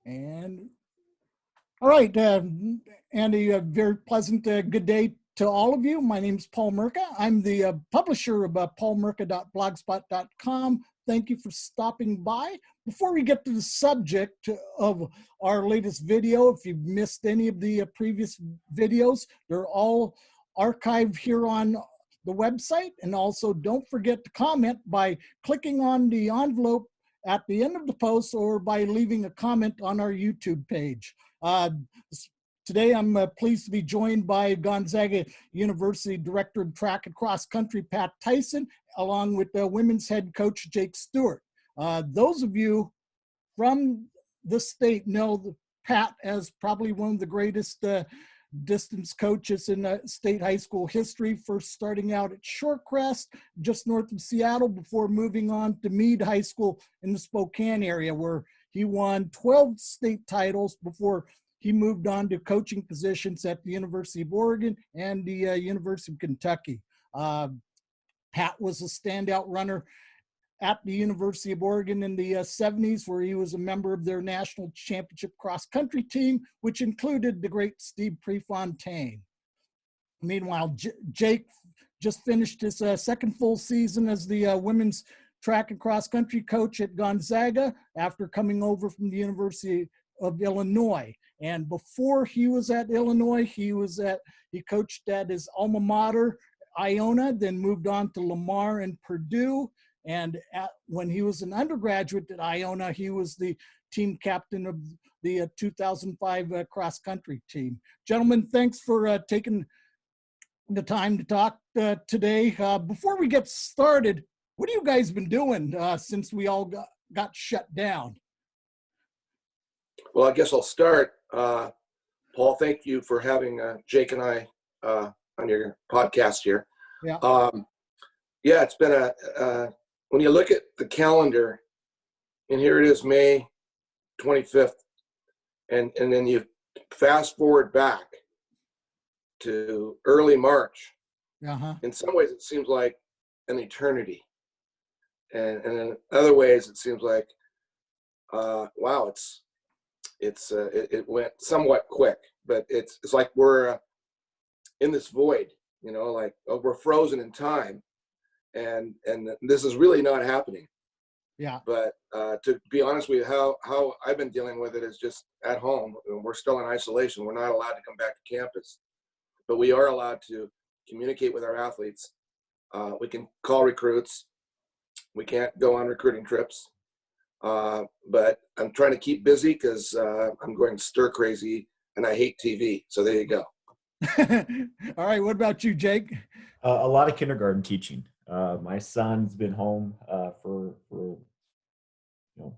And all right, Andy, a very pleasant good day to all of you. My name is Paul Merka. I'm the publisher of paulmerka.blogspot.com. Thank you for stopping by. Before we get to the subject of our latest video, if you've missed any of the previous videos, they're all archived here on the website. And also don't forget to comment by clicking on the envelope at the end of the post or by leaving a comment on our YouTube page. Today, I'm pleased to be joined by Gonzaga University Director of Track and Cross Country, Pat Tyson, along with women's head coach, Jake Stewart. Those of you from the state know Pat as probably one of the greatest distance coaches in state high school history, first starting out at Shorecrest, just north of Seattle, before moving on to Meade High School in the Spokane area, where he won 12 state titles before he moved on to coaching positions at the University of Oregon and the University of Kentucky. Pat was a standout runner at the University of Oregon in the 70s, where he was a member of their national championship cross-country team, which included the great Steve Prefontaine. Meanwhile, Jake just finished his second full season as the women's track and cross-country coach at Gonzaga after coming over from the University of Illinois. And before he was at Illinois, he coached at his alma mater, Iona, then moved on to Lamar and Purdue. And when he was an undergraduate at Iona, he was the team captain of the 2005 cross-country team. Gentlemen, thanks for taking the time to talk today. Before we get started, what have you guys been doing since we all got shut down? Well, I guess I'll start. Paul, thank you for having Jake and I on your podcast here. Yeah. Yeah, it's been when you look at the calendar, and here it is, May 25th, and then you fast forward back to early March. Uh-huh. In some ways, it seems like an eternity. And in other ways, it seems like, wow, it went somewhat quick, but it's like we're in this void, like we're frozen in time, and this is really not happening. Yeah. But to be honest with you, how I've been dealing with it is just at home. We're still in isolation. We're not allowed to come back to campus, but we are allowed to communicate with our athletes. We can call recruits. We can't go on recruiting trips. But I'm trying to keep busy because I'm going stir crazy and I hate TV. So there you go. All right. What about you, Jake? A lot of kindergarten teaching. My son's been home for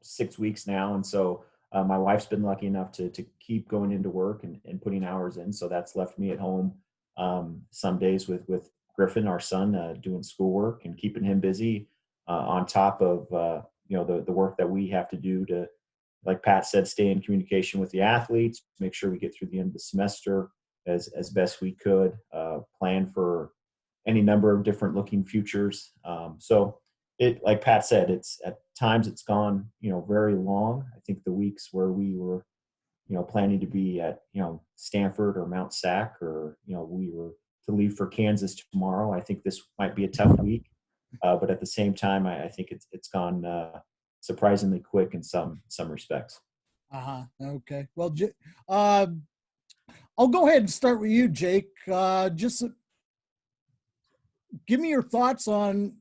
6 weeks now. And so my wife's been lucky enough to keep going into work and putting hours in. So that's left me at home some days with Griffin, our son, doing schoolwork and keeping him busy on top of the work that we have to do to, like Pat said, stay in communication with the athletes, make sure we get through the end of the semester as best we could, plan for any number of different looking futures. So it, like Pat said, at times it's gone, very long. I think the weeks where we were, planning to be at, Stanford or Mount Sac, or, we were to leave for Kansas tomorrow. I think this might be a tough week. But at the same time, I think it's gone surprisingly quick in some respects. Okay. Well, I'll go ahead and start with you, Jake. Just give me your thoughts on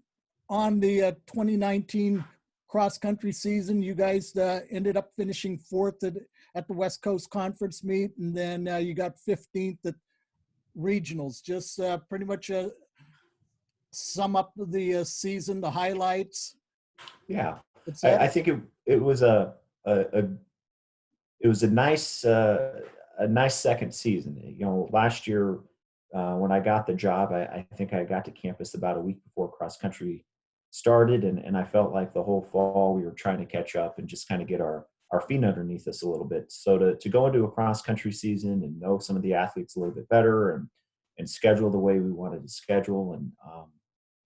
the 2019 cross country season. You guys ended up finishing fourth at the West Coast Conference meet, and then you got 15th at regionals. Just pretty much sum up the season, the highlights. Yeah, I think it was a nice second season. Last year when I got the job, I think I got to campus about a week before cross country started, and I felt like the whole fall we were trying to catch up and just kind of get our feet underneath us a little bit. So to go into a cross country season and know some of the athletes a little bit better and schedule the way we wanted to schedule, and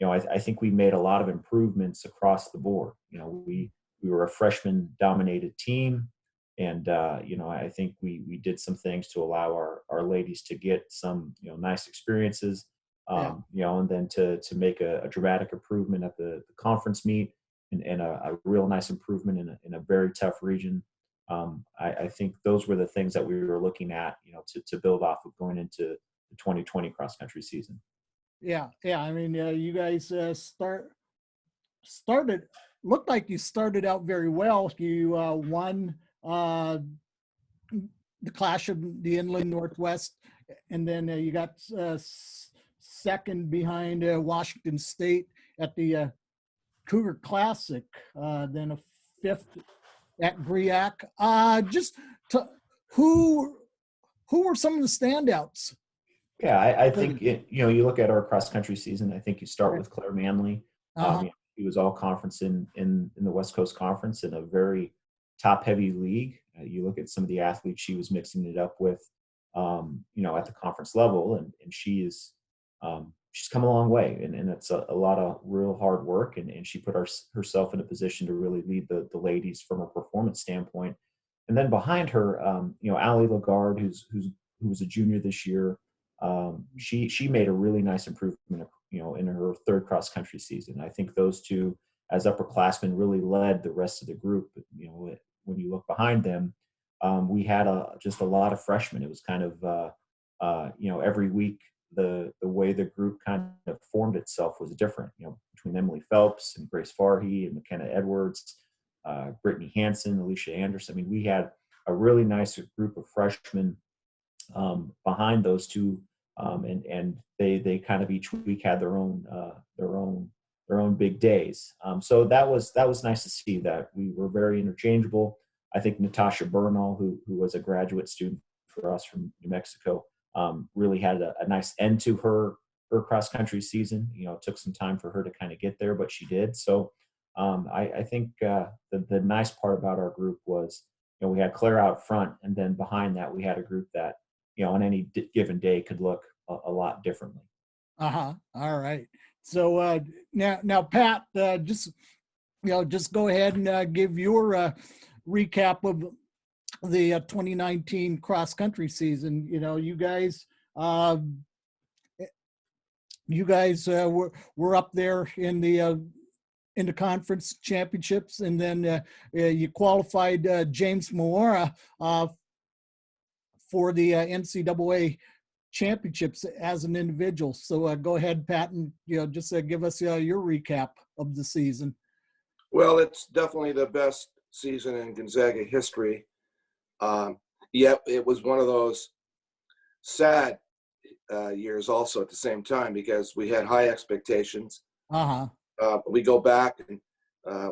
I think we made a lot of improvements across the board. We were a freshman dominated team. And I think we did some things to allow our ladies to get some nice experiences, Yeah. and then to make a dramatic improvement at the conference meet, and a real nice improvement in a very tough region. I think those were the things that we were looking at, to build off of going into the 2020 cross country season. Yeah. Yeah. I mean, you guys started looked like you started out very well. You won the Clash of the Inland Northwest, and then you got second behind Washington State at the Cougar Classic, then a fifth at Griac. Just to, who were some of the standouts? Yeah, I think you look at our cross country season. I think you start with Claire Manley. Uh-huh. He was all conference in the West Coast Conference in a very top heavy league. You look at some of the athletes she was mixing it up with, at the conference level, and she's come a long way, and it's a lot of real hard work, and she put herself in a position to really lead the ladies from a performance standpoint. And then behind her, Allie Lagarde, who was a junior this year, she made a really nice improvement, in her third cross country season. I think those two, as upperclassmen, really led the rest of the group. When you look behind them, we had just a lot of freshmen. It was kind of every week the way the group kind of formed itself was different. Between Emily Phelps and Grace Farhi and McKenna Edwards, Brittany Hansen, Alicia Anderson. I mean, we had a really nice group of freshmen behind those two, and they kind of each week had their own big days. So that was nice to see that we were very interchangeable. I think Natasha Bernal, who was a graduate student for us from New Mexico, really had a nice end to her cross country season. It took some time for her to kind of get there, but she did. So I think the nice part about our group was, we had Claire out front, and then behind that we had a group that, on any given day could look a lot differently. Uh-huh. All right. So now Pat, just go ahead and give your recap of the 2019 cross country season. You guys were up there in the conference championships, and then you qualified James Moora for the NCAA championships as an individual. So go ahead, Pat, and just give us your recap of the season. Well, it's definitely the best season in Gonzaga history. Yet it was one of those sad years also at the same time, because we had high expectations. We go back and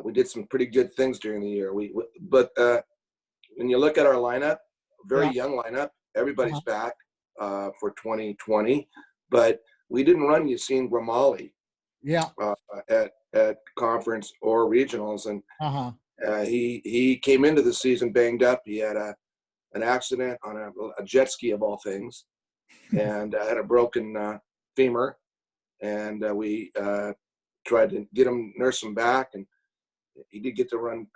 we did some pretty good things during the year. But when you look at our lineup, very young lineup, everybody's back for 2020, but we didn't run Yassine Gramali at conference or regionals, and he came into the season banged up. He had an accident on a jet ski of all things, and had a broken femur, and we tried to get him, nurse him back, and he did get to run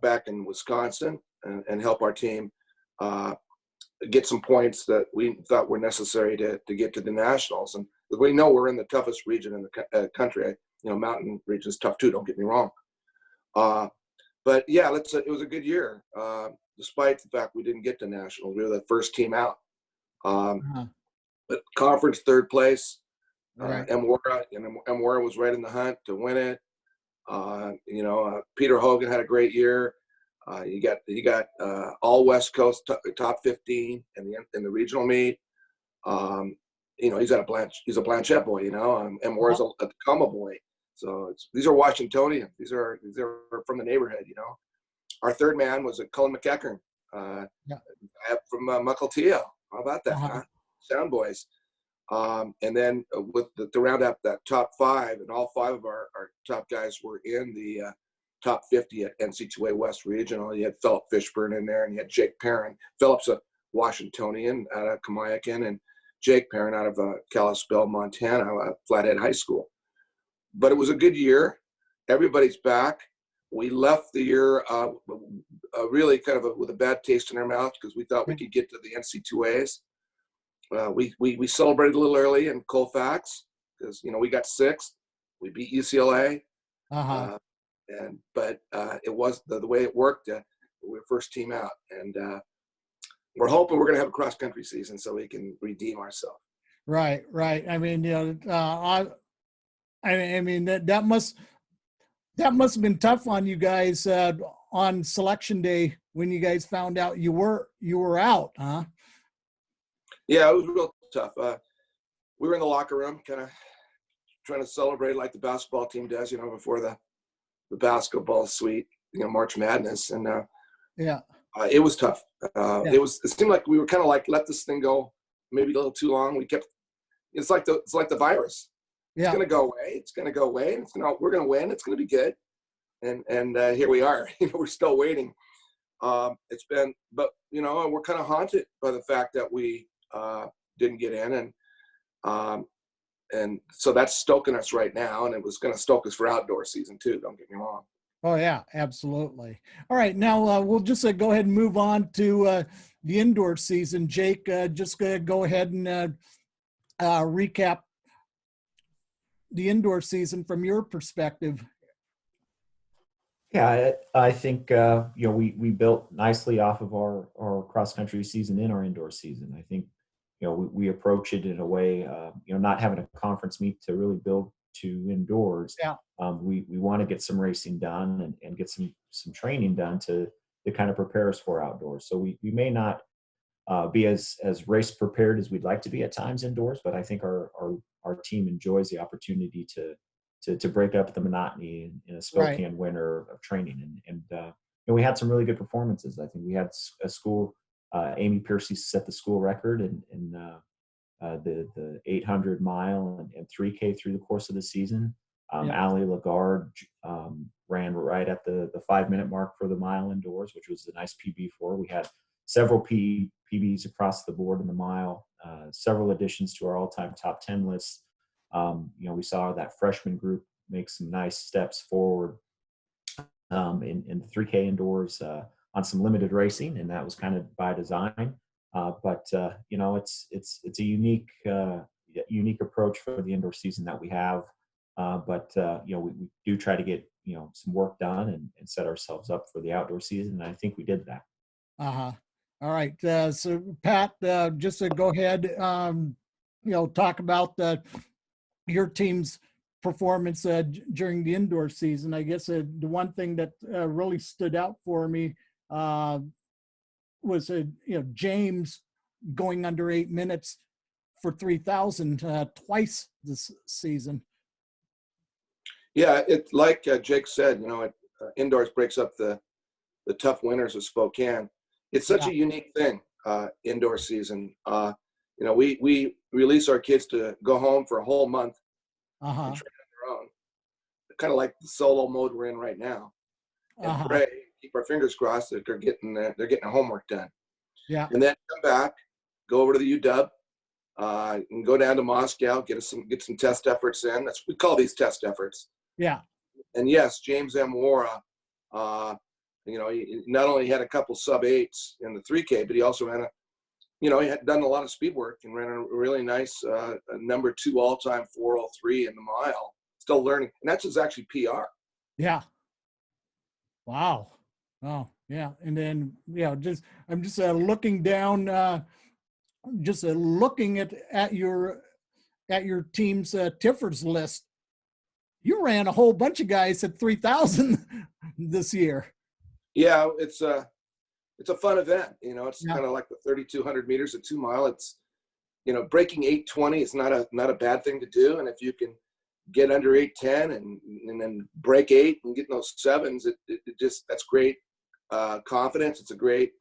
back in Wisconsin and help our team get some points that we thought were necessary to get to the nationals. And we know we're in the toughest region in the country. Mountain region's tough too, don't get me wrong. But yeah, it was a good year, despite the fact we didn't get to nationals. We were the first team out. But conference third place, Mwera was right in the hunt to win it. Peter Hogan had a great year. You got all West Coast top 15 in the regional meet. He's a Blanchette boy, and Mwera's a Tacoma boy. So these are Washingtonians. These are from the neighborhood. Our third man was a Cullen McEachern from Mukilteo. How about that? Huh? Sound boys. And then to round up that top five, and all five of our top guys were in the top 50 at NC2A West Regional. You had Philip Fishburne in there, and you had Jake Perrin. Philip's a Washingtonian out of Kamiakin, and Jake Perrin out of Kalispell, Montana, Flathead High School. But it was a good year. Everybody's back. we left the year really kind of with a bad taste in our mouth because we thought we could get to the NC2As. We celebrated a little early in Colfax because we got sixth. We beat UCLA, but it was the way it worked. We were first team out, and we're hoping we're going to have a cross country season so we can redeem ourselves. Right. I mean, I mean that must have been tough on you guys on selection day when you guys found out you were out, huh? Yeah, it was real tough. We were in the locker room, kind of trying to celebrate like the basketball team does, before the basketball suite, March Madness, and it was tough. It seemed like we were kind of like let this thing go maybe a little too long. It's like the virus. It's going to go away. It's going to go away. And we're going to win. It's going to be good. And here we are. We're still waiting. It's been, but we're kind of haunted by the fact that we didn't get in, and so that's stoking us right now. And it was going to stoke us for outdoor season too. Don't get me wrong. Oh yeah, absolutely. All right, now we'll just go ahead and move on to the indoor season. Jake, just go ahead and recap the indoor season from your perspective. Yeah, I think we built nicely off of our cross country season in our indoor season. I think we approach it in a way not having a conference meet to really build to indoors. Yeah. We want to get some racing done and get some training done to kind of prepare us for outdoors. So we may not be as race prepared as we'd like to be at times indoors, but I think our team enjoys the opportunity to break up the monotony in a Spokane winter of training. And we had some really good performances. I think we had a school, Amy Piercy set the school record in the 800 mile and 3K through the course of the season. Allie Lagarde ran right at the 5-minute mark for the mile indoors, which was a nice PB for her. We had several PBs across the board in the mile, several additions to our all-time top 10 list. We saw that freshman group make some nice steps forward in the 3K indoors on some limited racing, and that was kind of by design. But it's a unique approach for the indoor season that we have. But we do try to get some work done and set ourselves up for the outdoor season, and I think we did that. All right. So Pat, just to go ahead, talk about your team's performance during the indoor season. I guess the one thing that really stood out for me was James going under 8 minutes for 3,000 twice this season. Yeah, it's like Jake said. Indoors breaks up the tough winters of Spokane. It's such a unique thing, indoor season. We release our kids to go home for a whole month and train on their own, kind of like the solo mode we're in right now. And pray, keep our fingers crossed that they're getting their homework done. Yeah. And then come back, go over to the UW, and go down to Moscow, get some test efforts in. We call these test efforts. Yeah. And yes, James M. Wara, he not only had a couple sub-8s in the 3K, but he also ran he had done a lot of speed work and ran a really nice number 2 all-time 4:03 in the mile. Still learning, and that's his actually PR. Yeah. Wow. Oh, yeah. And then I'm just looking down, looking at your team's Tiffer's list. You ran a whole bunch of guys at 3,000 this year. Yeah, it's a fun event. It's kind of like the 3,200 meters at 2 mile. It's breaking 8:20 is not a bad thing to do, and if you can get under 8:10 and then break 8 and get those 7s, that's great confidence. It's a great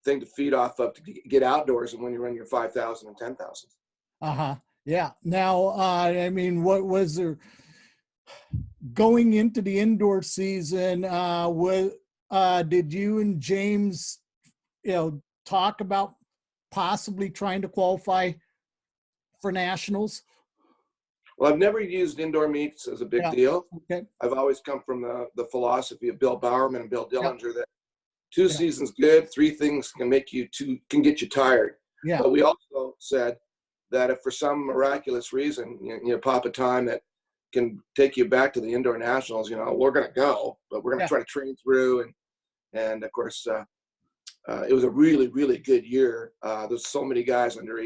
thing to feed off of to get outdoors and when you run your 5,000 and 10,000. Yeah. Now, I mean, what was there going into the indoor season? Did you and James, talk about possibly trying to qualify for nationals? Well, I've never used indoor meets as a big Yeah. deal. Okay. I've always come from the philosophy of Bill Bowerman and Bill Yeah. Dillinger that 2 Yeah. seasons good, 3 things can get you tired. Yeah. But we also said that if for some miraculous reason you pop a time that can take you back to the indoor nationals, we're going to go, but we're going to Yeah. try to train through. And of course, it was a really, really good year. There's so many guys under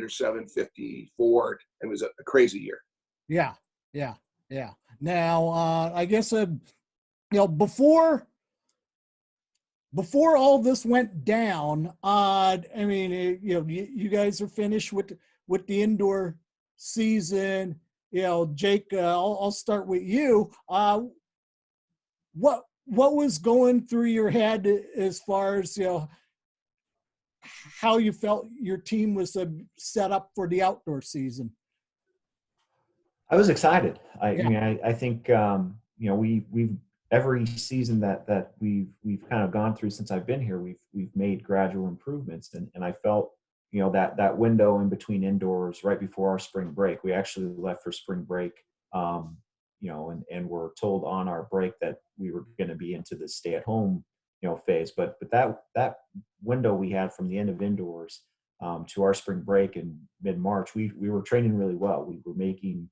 754. It was a crazy year. Yeah. Yeah. Yeah. Now, I guess, before all this went down, I mean, you guys are finished with the indoor season. Jake, I'll start with you. What was going through your head as far as how you felt your team was set up for the outdoor season? I was excited. I Yeah. mean, I think we've every season that we've kind of gone through since I've been here, we've made gradual improvements, and I felt that window in between indoors right before our spring break. We actually left for spring break, and were told on our break that we were going to be into the stay at home phase. But that window we had from the end of indoors to our spring break in mid-March, we were training really well. We were making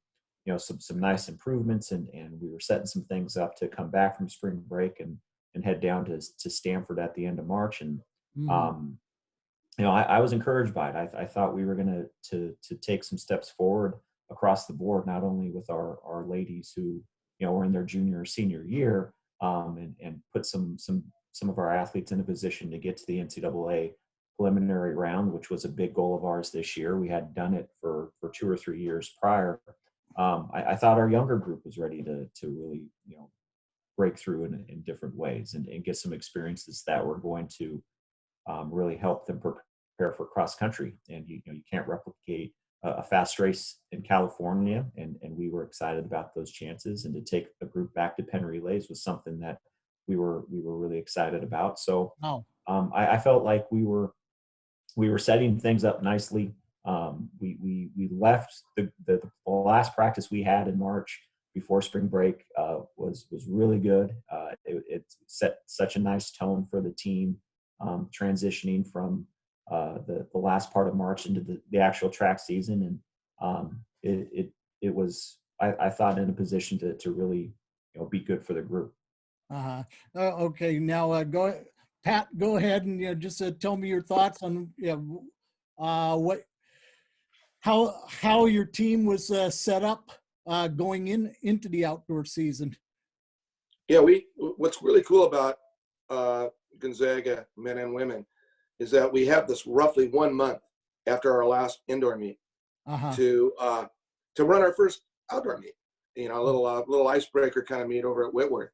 some nice improvements, and we were setting some things up to come back from spring break and head down to Stanford at the end of March. And I was encouraged by it. I thought we were going to take some steps forward across the board, not only with our ladies who were in their junior or senior year, and put some of our athletes in a position to get to the NCAA preliminary round, which was a big goal of ours this year. We had done it for 2 or 3 years prior. I thought our younger group was ready to really break through in different ways and get some experiences that were going to really help them prepare for cross country. And you can't replicate a fast race in California, and we were excited about those chances. And to take a group back to Penn Relays was something that we were really excited about. So I felt like we were setting things up nicely. We left the last practice we had in March before spring break was really good. It set such a nice tone for the team, transitioning from the last part of March into the actual track season, and it was I thought in a position to really be good for the group. Okay, now Pat, go ahead and just tell me your thoughts on how your team was set up going into the outdoor season. Yeah, what's really cool about Gonzaga men and women is that we have this roughly 1 month after our last indoor meet to run our first outdoor meet. A little icebreaker kind of meet over at Whitworth,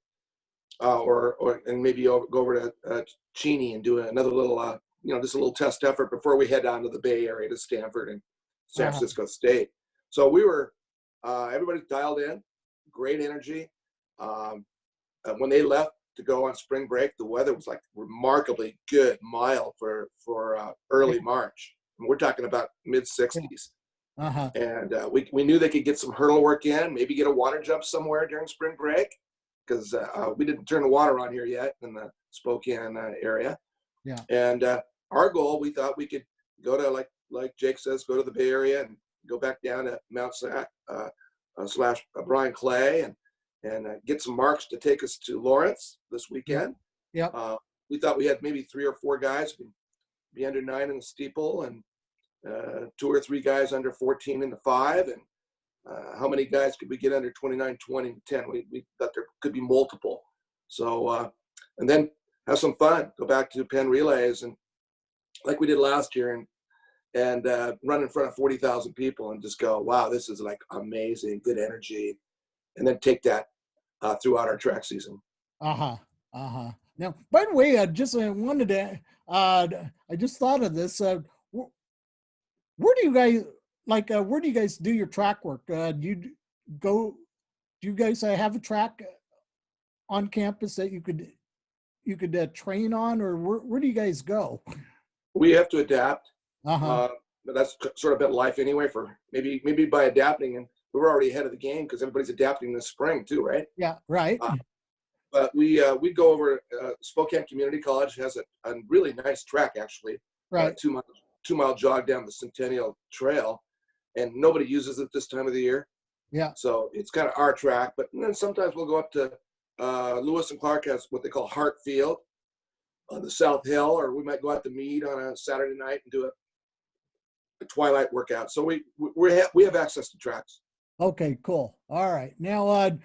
and maybe go over to Cheney and do another little just a little test effort before we head down to the Bay Area to Stanford and San Francisco State. So we were everybody's dialed in, great energy. When they left to go on spring break, the weather was like remarkably good, mild for early March. And we're talking about mid 60s. And we knew they could get some hurdle work in, maybe get a water jump somewhere during spring break, because we didn't turn the water on here yet in the Spokane area. Yeah. And our goal, we thought we could go to, like Jake says, go to the Bay Area and go back down to Mount Sac / Brian Clay and get some marks to take us to Lawrence this weekend. Yep. We thought we had maybe 3 or 4 guys who could be under 9 in the steeple, and 2 or 3 guys under 14 in the 5, and how many guys could we get under 29, 20, and 10? We thought there could be multiple. So, and then have some fun, go back to Penn Relays, and like we did last year, and run in front of 40,000 people and just go, wow, this is like amazing, good energy. And then take that throughout our track season. Now, by the way, I wanted to, I just thought of this. Where do you guys do your track work? Do you guys have a track on campus that you could train on, or where do you guys go? We have to adapt. But that's sort of been life anyway, for maybe by adapting. And we were already ahead of the game because everybody's adapting this spring too, right? Yeah, right. But we go over. Spokane Community College has a really nice track, actually. Right. 2 mile jog down the Centennial Trail, and nobody uses it this time of the year. Yeah. So it's kind of our track. But then sometimes we'll go up to Lewis and Clark has what they call Hart Field on the South Hill, or we might go out to Mead on a Saturday night and do a twilight workout. So we have access to tracks. Okay, cool. All right. Now,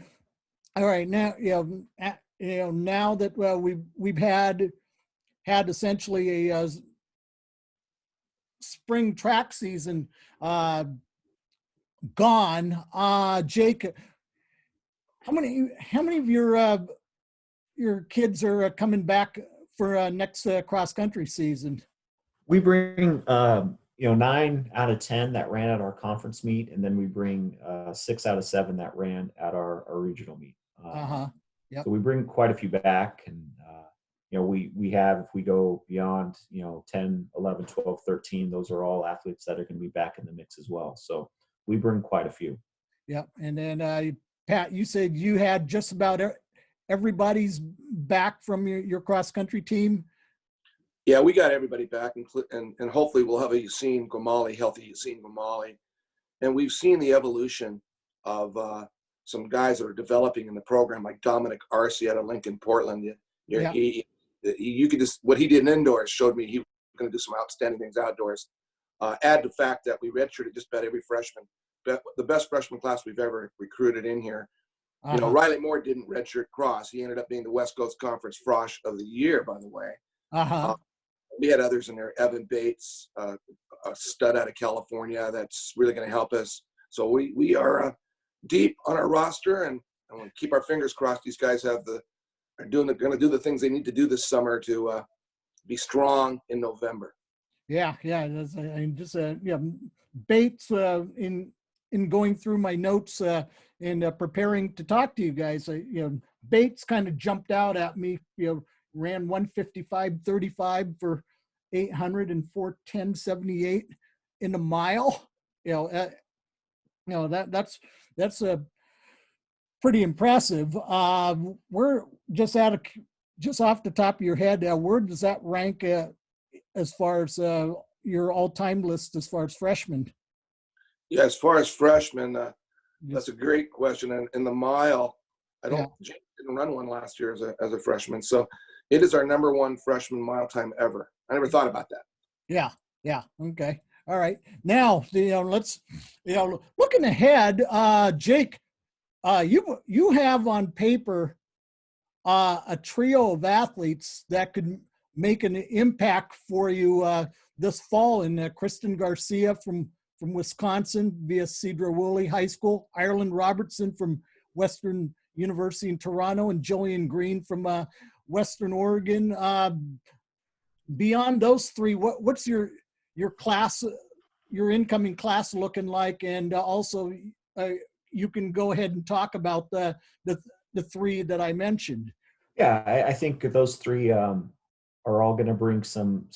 now that we've had essentially a spring track season gone, Jake, how many of your kids are coming back for next cross country season? We bring 9 out of 10 that ran at our conference meet, and then we bring 6 out of 7 that ran at our regional meet. Yep. So we bring quite a few back, and we have, if we go beyond 10, 11, 12, 13, those are all athletes that are going to be back in the mix as well. So we bring quite a few. Yep. And then Pat, you said you had just about everybody's back from your cross country team. Yeah, we got everybody back, and hopefully we'll have a Yassine Gomali, healthy Yassine Gomali. And we've seen the evolution of some guys that are developing in the program, like Dominic Arce out of Lincoln, Portland. You could just, what he did in indoors showed me he was going to do some outstanding things outdoors. Add the fact that we redshirted just about every freshman, the best freshman class we've ever recruited in here. Riley Moore didn't redshirt cross. He ended up being the West Coast Conference Frosh of the Year, by the way. We had others in there, Evan Bates, a stud out of California that's really going to help us. So we are deep on our roster, and I want to keep our fingers crossed. These guys are going to do the things they need to do this summer to be strong in November. Yeah. Bates in going through my notes and preparing to talk to you guys, Bates kind of jumped out at me. Ran 155.35 for 800 and 410.78 in a mile. That's a pretty impressive. We're just off the top of your head. Where does that rank as far as your all-time list as far as freshmen? Yeah, as far as freshmen, that's a great question. And in the mile, Jake didn't run one last year as a freshman, so it is our number one freshman mile time ever. I never thought about that. Yeah. Okay. All right. Now, let's, looking ahead, Jake, you have on paper a trio of athletes that could make an impact for you this fall in Kristen Garcia from Wisconsin via Cedar Woolley High School, Ireland Robertson from Western University in Toronto, and Jillian Green from Western Oregon. Beyond those three, what's your class, your incoming class looking like? And also, you can go ahead and talk about the three that I mentioned. Yeah, I think those three are all going to bring some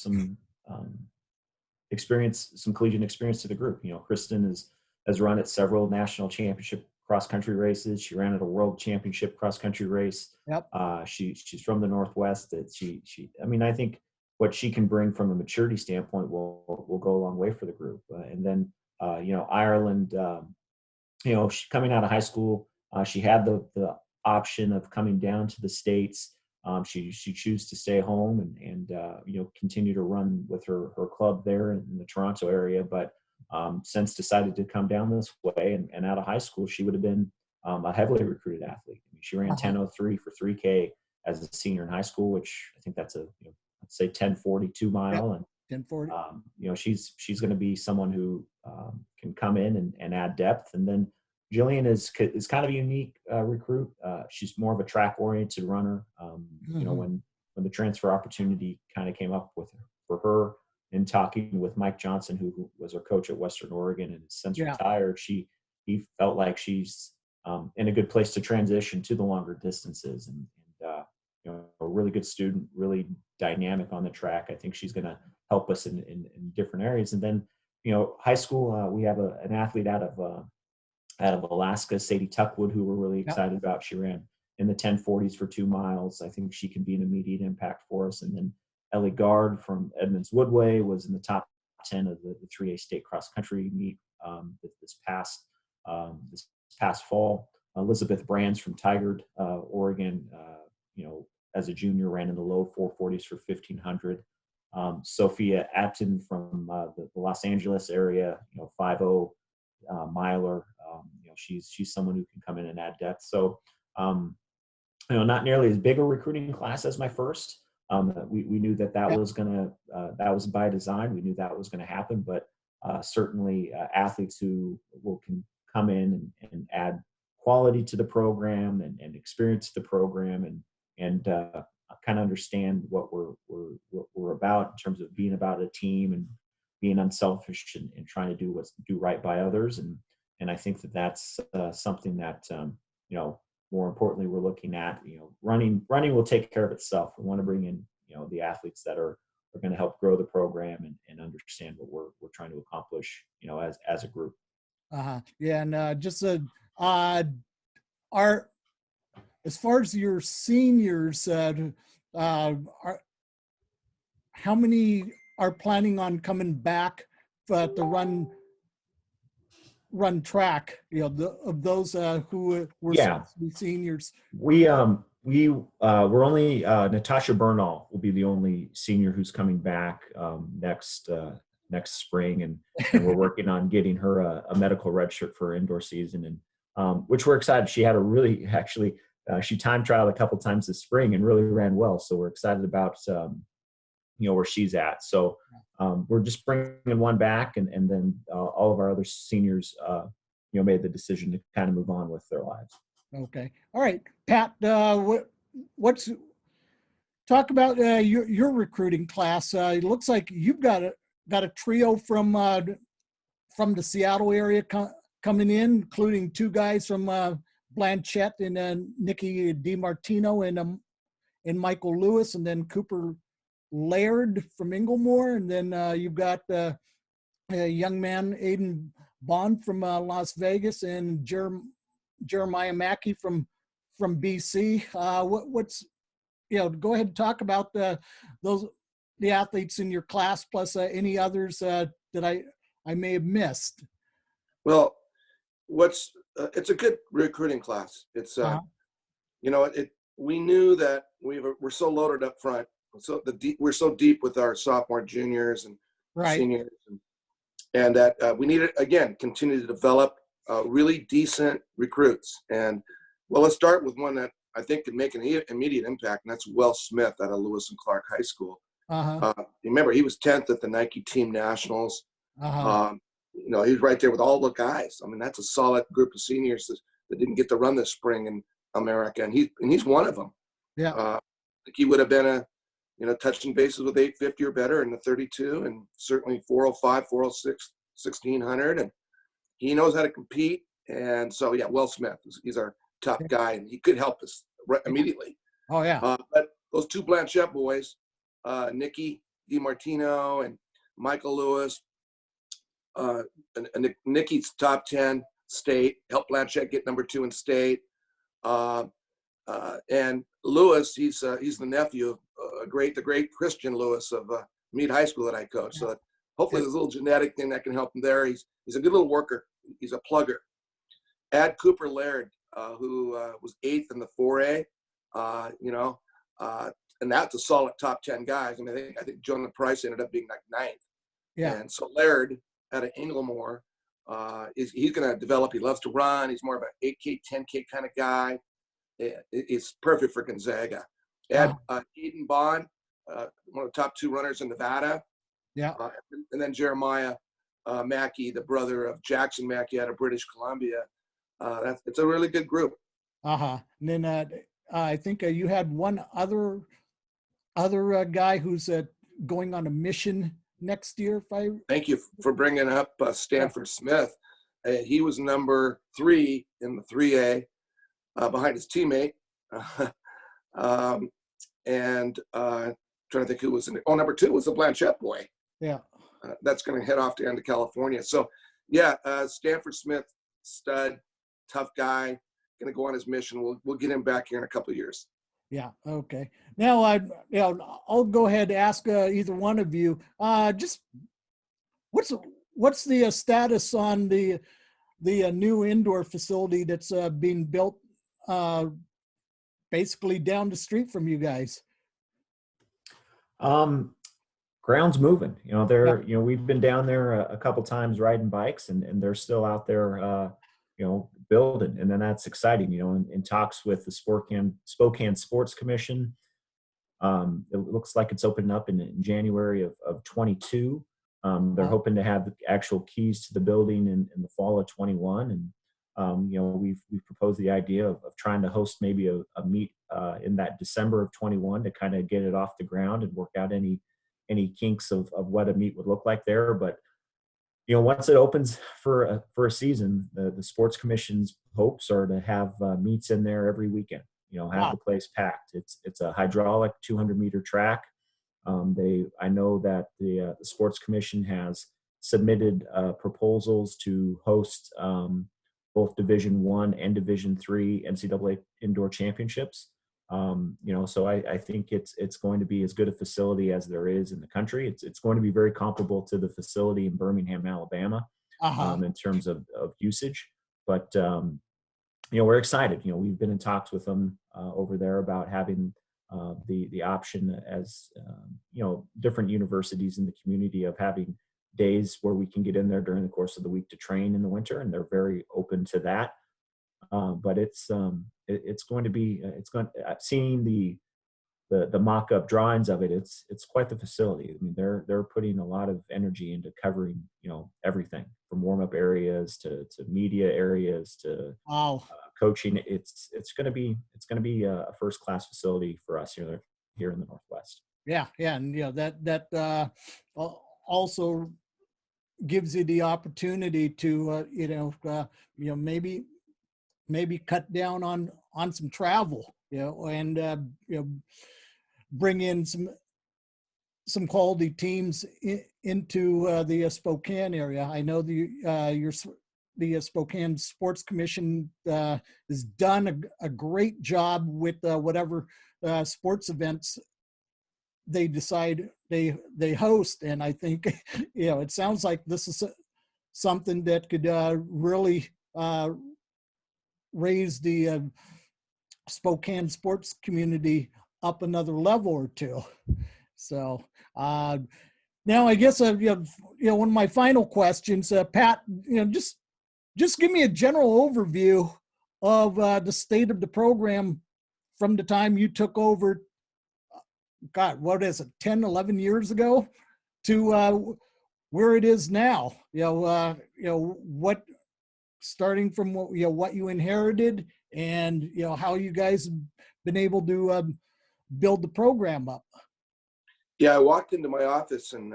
experience, some collegiate experience to the group. Kristen has run at several national championship cross-country races. She ran at a world championship cross-country race. Yep. She's from the Northwest. I think what she can bring from a maturity standpoint will go a long way for the group. And then, Ireland, she, coming out of high school, she had the option of coming down to the States. She chose to stay home and continue to run with her club there in the Toronto area. But since decided to come down this way and out of high school, she would have been a heavily recruited athlete. She ran 10:03 for 3K as a senior in high school, which I think that's let's say 10:42 mile. Yep. 10:40. She's going to be someone who can come in and add depth. And then Jillian is kind of a unique recruit. She's more of a track-oriented runner. When the transfer opportunity kind of came up for her, in talking with Mike Johnson, who was her coach at Western Oregon and has since retired, he felt like she's in a good place to transition to the longer distances, and a really good student, really dynamic on the track. I think she's going to help us in different areas. And then high school, we have an athlete out of out of Alaska, Sadie Tuckwood, who we're really excited about. She ran in the 1040s for 2 miles. I think she can be an immediate impact for us. And then Ellie Gard from Edmonds Woodway was in the top 10 of the 3A state cross country meet this past fall. Elizabeth Brands from Tigard, Oregon, as a junior, ran in the low 440s for 1500. Sophia Atten from the Los Angeles area, 5.0 miler. She's someone who can come in and add depth. So, not nearly as big a recruiting class as my first. We knew that was by design. We knew that was going to happen, but certainly athletes who can come in and add quality to the program and experience the program and kind of understand what we're about in terms of being about a team and being unselfish and trying to do right by others. And I think that's something that, more importantly, we're looking at, running will take care of itself. We want to bring in, the athletes that are going to help grow the program and understand what we're trying to accomplish, as a group. Yeah. And just as far as your seniors, how many are planning on coming back to run track? Of those who were supposed to be seniors. We're only Natasha Bernal will be the only senior who's coming back next spring, and we're working on getting her a medical red shirt for her indoor season, and which we're excited. She had she time trialed a couple times this spring and really ran well. So we're excited about, where she's at. So we're just bringing one back, and then all of our other seniors, made the decision to kind of move on with their lives. Okay. All right, Pat, talk about your recruiting class. It looks like you've got a trio from the Seattle area coming in, including 2 guys from Blanchette and Nikki DiMartino and Michael Lewis, and then Cooper Laird from Inglemoor, and then you've got a young man, Aiden Bond from Las Vegas, and Jeremiah Mackey from BC. Go ahead and talk about the athletes in your class, plus any others that I may have missed. Well, it's a good recruiting class. It's we knew that we're so loaded up front. So we're so deep with our sophomore, juniors, and seniors, and that we need to again continue to develop really decent recruits. And let's start with one that I think could make an immediate impact, and that's Will Smith out of Lewis and Clark High School. Remember, he was 10th at the Nike Team Nationals. He was right there with all the guys. I mean, that's a solid group of seniors that didn't get to run this spring in America, and he's one of them. Yeah, I think he would have been touching bases with 850 or better in the 32, and certainly 405, 406, 1600, and he knows how to compete. And so, Will Smith, he's our top guy, and he could help us immediately. Oh yeah. But those 2 Blanchette boys, Nikki DiMartino and Michael Lewis. Nikki's top 10 state, helped Blanchette get number 2 in state. And Lewis, he's the nephew of the great Christian Lewis of Meade High School that I coach. So hopefully there's a little genetic thing that can help him there. He's a good little worker. He's a plugger. Add Cooper Laird, who was 8th in the 4A, and that's a solid top 10 guys. I mean, I think Jonah Price ended up being like 9th. Yeah. And so Laird out of Inglemoor, he's going to develop. He loves to run. He's more of an 8K, 10K kind of guy. It's perfect for Gonzaga. Add Eden Bond, one of the top 2 runners in Nevada. Yeah. And then Jeremiah Mackey, the brother of Jackson Mackey out of British Columbia. It's a really good group. And then I think you had one other guy who's going on a mission next year. Thank you for bringing up Stanford Smith. He was number 3 in the 3A behind his teammate. And trying to think who was number 2 was the Blanchette boy. Yeah. That's going to head off to California. So, Stanford Smith, stud. tough guy, going to go on his mission. We'll get him back here in a couple of years. Yeah. Okay. Now I'll go ahead and ask either one of you. Just what's the status on the new indoor facility that's being built basically down the street from you guys? Ground's moving. Yeah. We've been down there a couple times riding bikes, and they're still out there, building, and then that's exciting. In talks with the Spokane Sports Commission. It looks like it's opening up in January of 22. They're hoping to have the actual keys to the building in the fall of 21. And, we've proposed the idea of trying to host maybe a meet in that December of 21 to kind of get it off the ground and work out any kinks of what a meet would look like there. But, once it opens for a season, the Sports Commission's hopes are to have meets in there every weekend. Have the place packed. It's a hydraulic 200-meter track. I know that the Sports Commission has submitted proposals to host both Division I and Division III NCAA indoor championships. So I think it's going to be as good a facility as there is in the country. It's going to be very comparable to the facility in Birmingham, Alabama, in terms of usage. But we're excited. We've been in talks with them over there about having the option as different universities in the community of having days where we can get in there during the course of the week to train in the winter, and they're very open to that. But it's going to be seeing the mock-up drawings of it. It's quite the facility. I mean, they're putting a lot of energy into covering everything from warm-up areas to media areas to coaching. It's going to be a first-class facility for us here in the Northwest. Yeah, and that also gives you the opportunity to maybe cut down on some travel, and bring in some quality teams into the Spokane area. I know the Spokane Sports Commission has done a great job with whatever sports events they decide they host, and I think it sounds like this is something that could really raise the Spokane sports community up another level or two. So now I guess one of my final questions, Pat, just give me a general overview of the state of the program from the time you took over. God, what is it, 10, 11 years ago, to where it is now? What, starting from what you inherited, and how you guys have been able to build the program up. Yeah, I walked into my office in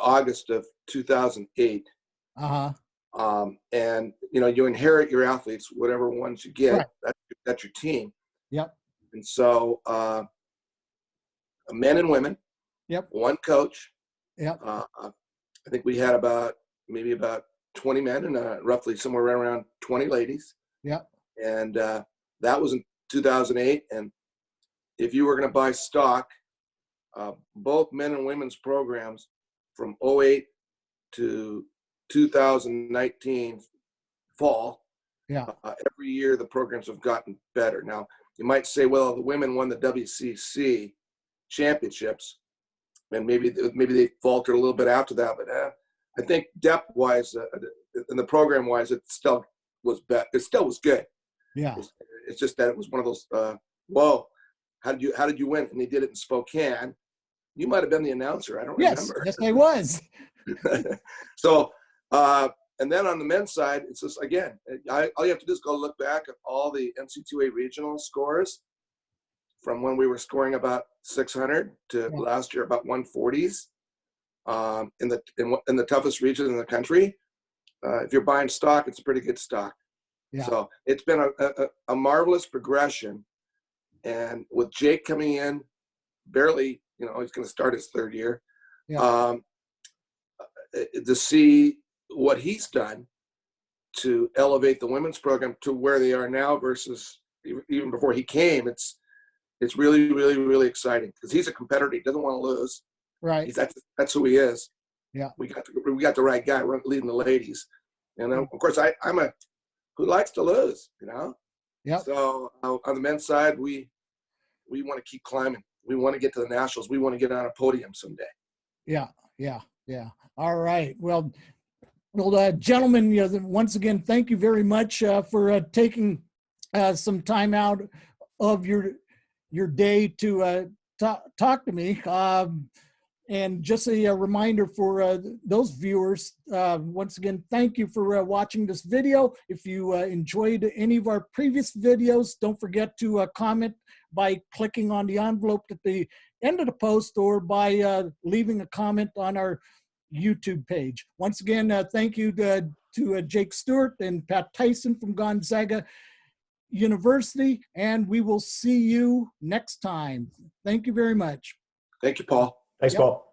August of 2008. And you inherit your athletes, whatever ones you get. Right. That's your team. Yep. And so, men and women. Yep. One coach. Yep. I think we had about 20 men and roughly somewhere around 20 ladies. Yep. And that was in 2008. And if you were going to buy stock, both men and women's programs from 08 to 2019 fall, every year the programs have gotten better. Now, you might say, well, the women won the WCC championships, and maybe they faltered a little bit after that. But I think depth-wise and the program-wise, it still was it still was good. Yeah. It's just that it was one of those. Whoa, how did you win? And they did it in Spokane. You might have been the announcer. I don't remember. Yes, I was. So, and then on the men's side, it's just, again, all you have to do is go look back at all the NC2A regional scores from when we were scoring about 600 to last year about 140s in the toughest region in the country. If you're buying stock, it's a pretty good stock. Yeah. So it's been a marvelous progression. And with Jake coming in, barely, he's going to start his third year. Yeah. To see what he's done to elevate the women's program to where they are now versus even before he came. It's really, really, really exciting because he's a competitor. He doesn't want to lose. Right. That's who he is. Yeah. We got the right guy leading the ladies, and of course I'm a who likes to lose, you know. Yeah. So on the men's side, we want to keep climbing. We want to get to the nationals. We want to get on a podium someday. Yeah. Yeah. Yeah. All right. Well, gentlemen, once again, thank you very much for taking some time out of your day to talk to me. And just a reminder for those viewers, once again, thank you for watching this video. If you enjoyed any of our previous videos, don't forget to comment by clicking on the envelope at the end of the post or by leaving a comment on our YouTube page. Once again, thank you to Jake Stewart and Pat Tyson from Gonzaga University, and we will see you next time. Thank you very much. Thank you, Paul. Thanks, Yep. Paul.